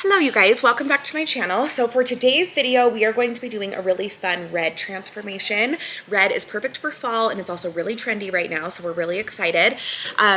Hello you guys, welcome back to my channel. So for today's video, we are going to be doing a really fun red transformation. Red is perfect for fall and it's also really trendy right now, so we're really excited.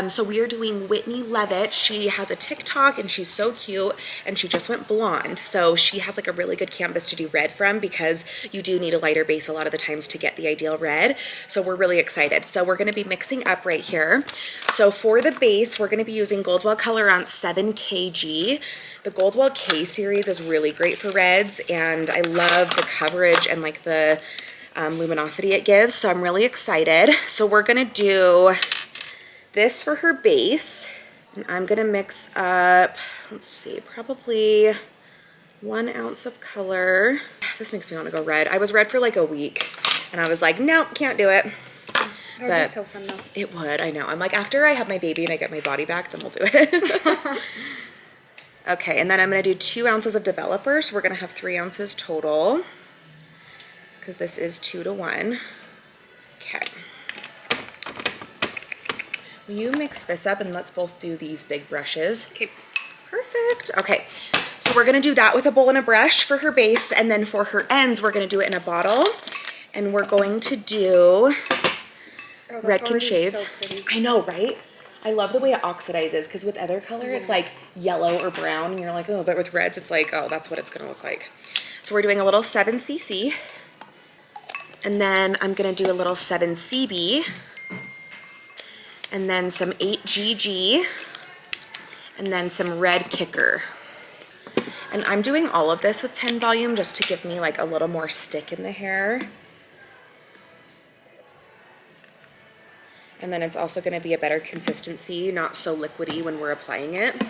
So we are doing Whitney Levitt. She has a TikTok and she's so cute and she just went blonde. So she has like a really good canvas to do red from because you do need a lighter base a lot of the times to get the ideal red. So we're really excited. So we're gonna be mixing up right here. So for the base, we're gonna be using Goldwell Colorant 7 kg. The Goldwell K series is really great for reds, and I love the coverage and like the luminosity it gives, so I'm really excited. So we're gonna do this for her base, and I'm gonna mix up, let's see, probably 1 ounce of color. This makes me want to go red. I was red for like a week, and I was like, no, can't do it. That would be so fun though. It would, I know. I'm like, after I have my baby and I get my body back, then we'll do it. Okay, and then I'm gonna do 2 ounces of developer, so we're gonna have 3 ounces total, because this is 2 to 1. Okay. Will you mix this up and let's both do these big brushes? Okay. Perfect. Okay, so we're gonna do that with a bowl and a brush for her base, and then for her ends, we're gonna do it in a bottle, and we're going to do Redken shades. So I know, right? I love the way it oxidizes, because with other color, it's like yellow or brown, and you're like, oh, but with reds, it's like, oh, that's what it's gonna look like. So we're doing a little 7 cc, and then I'm gonna do a little 7 cb, and then some 8 gg, and then some red kicker. And I'm doing all of this with 10 volume just to give me like a little more stick in the hair. And then it's also going to be a better consistency, not so liquidy when we're applying it.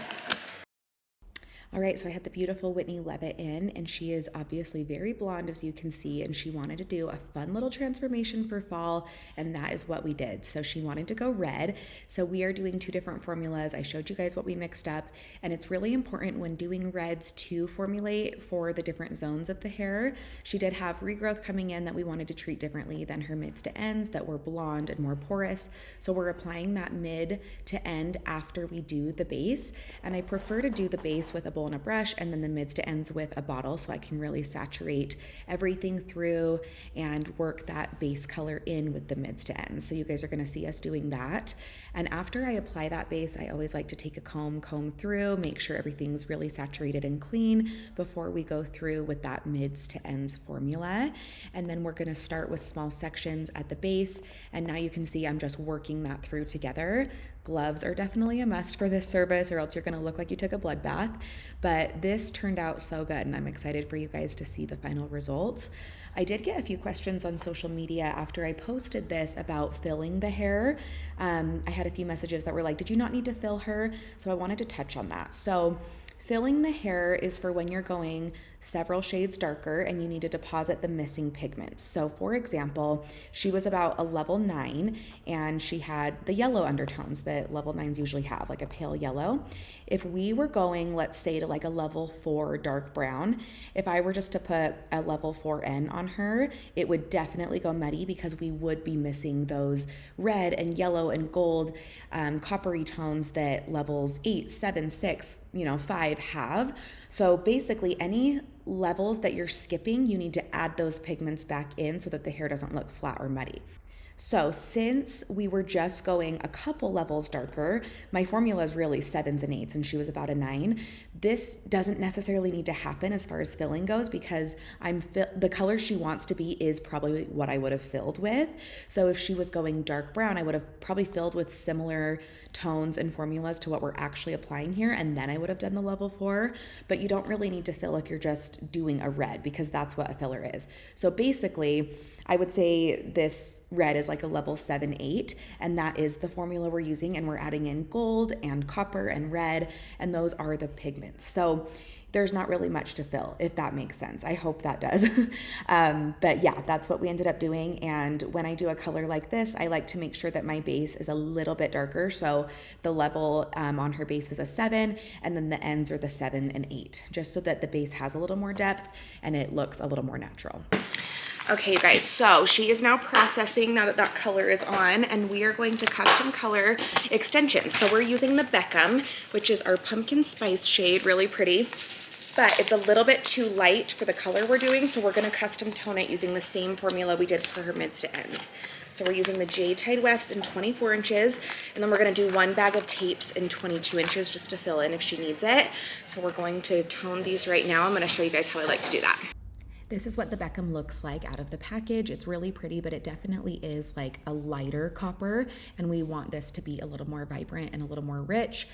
All right, so I had the beautiful Whitney Levitt in, and she is obviously very blonde, as you can see, and she wanted to do a fun little transformation for fall, and that is what we did. So she wanted to go red. So we are doing 2 different formulas. I showed you guys what we mixed up, and it's really important when doing reds to formulate for the different zones of the hair. She did have regrowth coming in that we wanted to treat differently than her mids to ends that were blonde and more porous. So we're applying that mid to end after we do the base, and I prefer to do the base with a bowl and a brush, and then the mids to ends with a bottle, so I can really saturate everything through and work that base color in with the mids to ends. So you guys are going to see us doing that. And after I apply that base, I always like to take a comb through, make sure everything's really saturated and clean before we go through with that mids to ends formula. And then we're going to start with small sections at the base, and now you can see I'm just working that through together. Gloves are definitely a must for this service, or else you're gonna look like you took a blood bath. But this turned out so good, and I'm excited for you guys to see the final results. I did get a few questions on social media after I posted this about filling the hair. I had a few messages that were like, did you not need to fill her? So I wanted to touch on that. So filling the hair is for when you're going several shades darker and you need to deposit the missing pigments. So for example, she was about a level 9 and she had the yellow undertones that level 9s usually have, like a pale yellow. If we were going, let's say, to like a level 4 dark brown, if I were just to put a level 4N on her, it would definitely go muddy because we would be missing those red and yellow and gold coppery tones that levels 8, 7, 6, 5 have. So basically any levels that you're skipping, you need to add those pigments back in so that the hair doesn't look flat or muddy. So since we were just going a couple levels darker, my formula is really 7s and 8s, and she was about a 9. This doesn't necessarily need to happen as far as filling goes because the color she wants to be is probably what I would have filled with. So if she was going dark brown, I would have probably filled with similar tones and formulas to what we're actually applying here, and then I would have done the level 4. But you don't really need to fill if you're just doing a red, because that's what a filler is. So basically, I would say this red is like a level 7, 8, and that is the formula we're using, and we're adding in gold and copper and red, and those are the pigments. So there's not really much to fill, if that makes sense. I hope that does. But yeah, that's what we ended up doing. And when I do a color like this, I like to make sure that my base is a little bit darker. So the level on her base is a 7, and then the ends are the 7 and 8, just so that the base has a little more depth and it looks a little more natural. Okay, you guys, so she is now processing now that that color is on, and we are going to custom color extensions. So we're using the Beckham, which is our pumpkin spice shade, really pretty. but it's a little bit too light for the color we're doing, so we're gonna custom tone it using the same formula we did for her mids to ends. So we're using the J-Tide wefts in 24 inches, and then we're gonna do 1 bag of tapes in 22 inches just to fill in if she needs it. So we're going to tone these right now. I'm gonna show you guys how I like to do that. This is what the Beckham looks like out of the package. It's really pretty, but it definitely is like a lighter copper, and we want this to be a little more vibrant and a little more rich.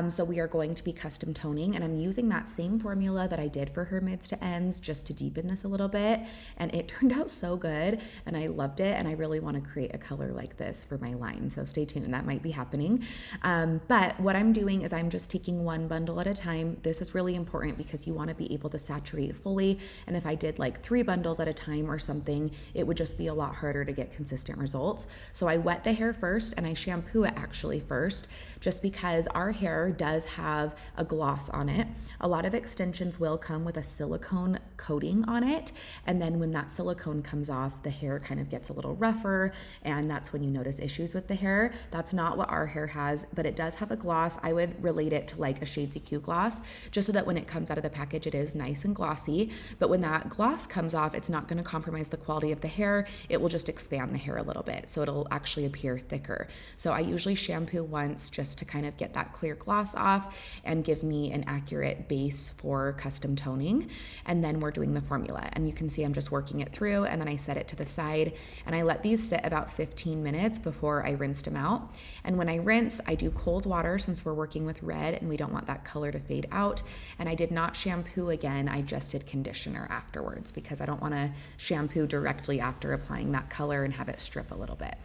So we are going to be custom toning, and I'm using that same formula that I did for her mids to ends just to deepen this a little bit, and it turned out so good, and I loved it, and I really want to create a color like this for my line, so stay tuned. That might be happening. But what I'm doing is I'm just taking 1 bundle at a time. This is really important because you want to be able to saturate fully, and if I did like 3 bundles at a time or something, it would just be a lot harder to get consistent results. So I wet the hair first and I shampoo it actually first, just because our hair does have a gloss on it. A lot of extensions will come with a silicone coating on it, and then when that silicone comes off, the hair kind of gets a little rougher, and that's when you notice issues with the hair. That's not what our hair has, but it does have a gloss. I would relate it to like a Shades EQ gloss, just so that when it comes out of the package, it is nice and glossy. But when that gloss comes off, it's not going to compromise the quality of the hair. It will just expand the hair a little bit, so it'll actually appear thicker. So I usually shampoo once just to kind of get that clear gloss off and give me an accurate base for custom toning. And then we're doing the formula, and you can see I'm just working it through, and then I set it to the side, and I let these sit about 15 minutes before I rinsed them out. And when I rinse, I do cold water since we're working with red and we don't want that color to fade out. And I did not shampoo again. I just did conditioner afterwards because I don't want to shampoo directly after applying that color and have it strip a little bit.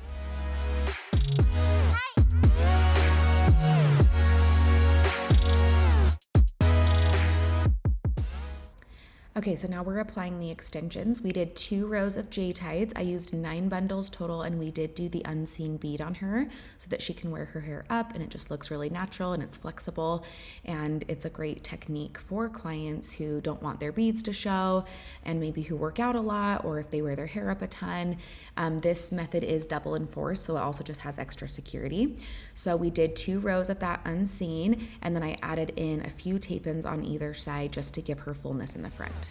Okay, so now we're applying the extensions. We did 2 rows of J-Tides. I used 9 bundles total, and we did do the unseen bead on her so that she can wear her hair up, and it just looks really natural and it's flexible, and it's a great technique for clients who don't want their beads to show and maybe who work out a lot, or if they wear their hair up a ton. This method is double enforced, so it also just has extra security. So we did 2 rows of that unseen, and then I added in a few tape-ins on either side just to give her fullness in the front.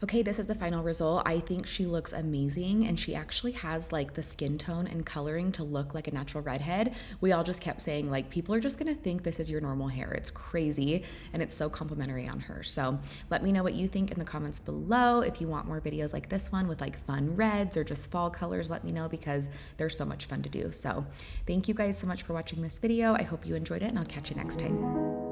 Okay, this is the final result. I think she looks amazing, and she actually has like the skin tone and coloring to look like a natural redhead. We all just kept saying like, people are just gonna think this is your normal hair. It's crazy, and it's so complimentary on her. So let me know what you think in the comments below. If you want more videos like this one with like fun reds or just fall colors, let me know, because they're so much fun to do. So thank you guys so much for watching this video. I hope you enjoyed it, and I'll catch you next time.